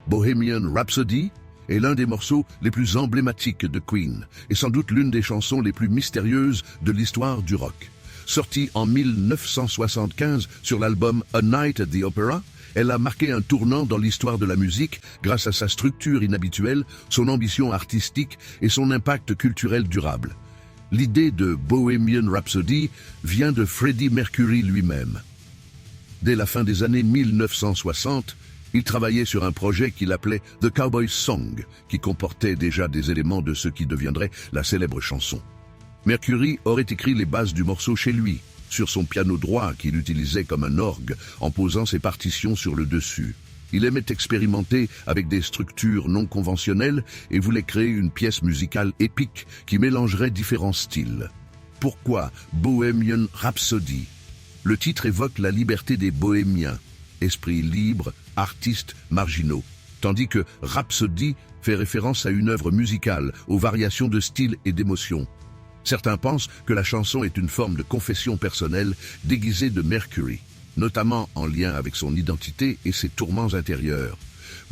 Bohemian Rhapsody est l'un des morceaux les plus emblématiques de Queen et sans doute l'une des chansons les plus mystérieuses de l'histoire du rock. Sortie en 1975 sur l'album A Night at the Opera, elle a marqué un tournant dans l'histoire de la musique grâce à sa structure inhabituelle, son ambition artistique et son impact culturel durable. L'idée de Bohemian Rhapsody vient de Freddie Mercury lui-même. Dès la fin des années 1960, il travaillait sur un projet qu'il appelait The Cowboy Song, qui comportait déjà des éléments de ce qui deviendrait la célèbre chanson. Mercury aurait écrit les bases du morceau chez lui, sur son piano droit qu'il utilisait comme un orgue en posant ses partitions sur le dessus. Il aimait expérimenter avec des structures non conventionnelles et voulait créer une pièce musicale épique qui mélangerait différents styles. Pourquoi Bohemian Rhapsody? Le titre évoque la liberté des bohémiens, esprits libres, artistes marginaux, tandis que Rhapsody fait référence à une œuvre musicale, aux variations de style et d'émotion. Certains pensent que la chanson est une forme de confession personnelle déguisée de Mercury, notamment en lien avec son identité et ses tourments intérieurs.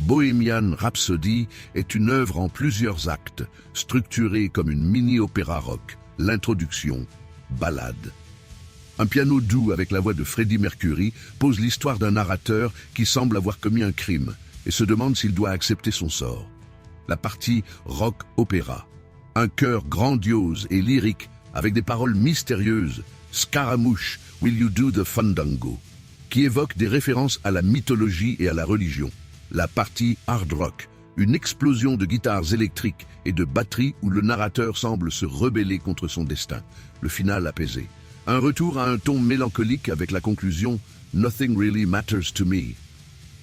Bohemian Rhapsody est une œuvre en plusieurs actes, structurée comme une mini-opéra rock. L'introduction, ballade. Un piano doux avec la voix de Freddie Mercury pose l'histoire d'un narrateur qui semble avoir commis un crime et se demande s'il doit accepter son sort. La partie rock-opéra. Un chœur grandiose et lyrique avec des paroles mystérieuses, Scaramouche, Will You Do the Fandango, qui évoque des références à la mythologie et à la religion. La partie hard rock, une explosion de guitares électriques et de batteries où le narrateur semble se rebeller contre son destin. Le final apaisé. Un retour à un ton mélancolique avec la conclusion « Nothing really matters to me ».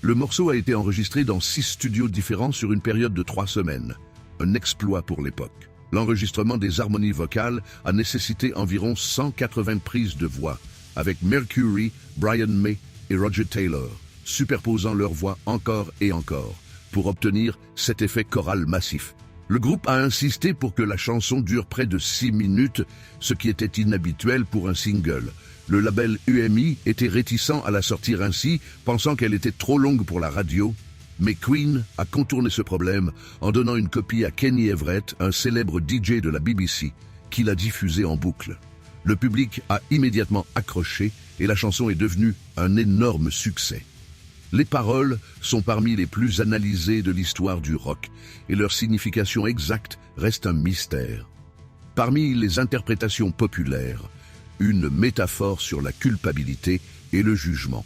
Le morceau a été enregistré dans 6 studios différents sur une période de 3 semaines. Un exploit pour l'époque. L'enregistrement des harmonies vocales a nécessité environ 180 prises de voix, avec Mercury, Brian May et Roger Taylor, superposant leurs voix encore et encore, pour obtenir cet effet choral massif. Le groupe a insisté pour que la chanson dure près de 6 minutes, ce qui était inhabituel pour un single. Le label EMI était réticent à la sortir ainsi, pensant qu'elle était trop longue pour la radio, mais Queen a contourné ce problème en donnant une copie à Kenny Everett, un célèbre DJ de la BBC, qui l'a diffusée en boucle. Le public a immédiatement accroché et la chanson est devenue un énorme succès. Les paroles sont parmi les plus analysées de l'histoire du rock et leur signification exacte reste un mystère. Parmi les interprétations populaires, une métaphore sur la culpabilité et le jugement.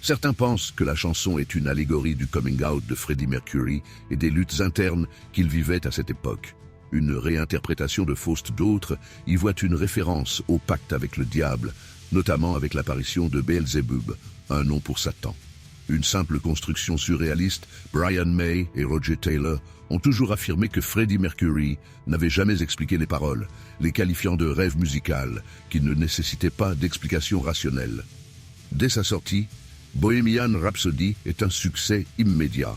Certains pensent que la chanson est une allégorie du coming out de Freddie Mercury et des luttes internes qu'il vivait à cette époque. Une réinterprétation de Faust d'autres y voit une référence au pacte avec le diable, notamment avec l'apparition de Beelzebub, un nom pour Satan. Une simple construction surréaliste, Brian May et Roger Taylor ont toujours affirmé que Freddie Mercury n'avait jamais expliqué les paroles, les qualifiant de rêve musical qui ne nécessitait pas d'explication rationnelle. Dès sa sortie, Bohemian Rhapsody est un succès immédiat.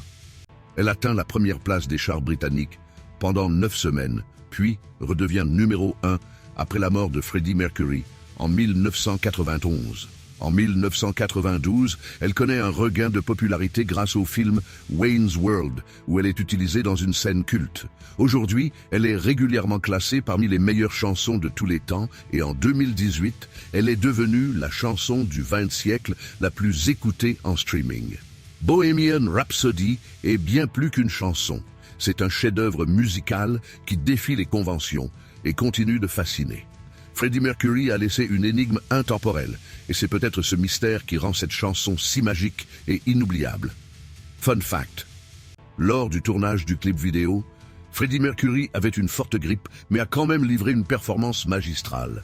Elle atteint la première place des charts britanniques pendant 9 semaines, puis redevient numéro 1 après la mort de Freddie Mercury en 1991. En 1992, elle connaît un regain de popularité grâce au film Wayne's World, où elle est utilisée dans une scène culte. Aujourd'hui, elle est régulièrement classée parmi les meilleures chansons de tous les temps et en 2018, elle est devenue la chanson du XX siècle la plus écoutée en streaming. Bohemian Rhapsody est bien plus qu'une chanson. C'est un chef-d'œuvre musical qui défie les conventions et continue de fasciner. Freddie Mercury a laissé une énigme intemporelle, et c'est peut-être ce mystère qui rend cette chanson si magique et inoubliable. Fun fact. Lors du tournage du clip vidéo, Freddie Mercury avait une forte grippe, mais a quand même livré une performance magistrale.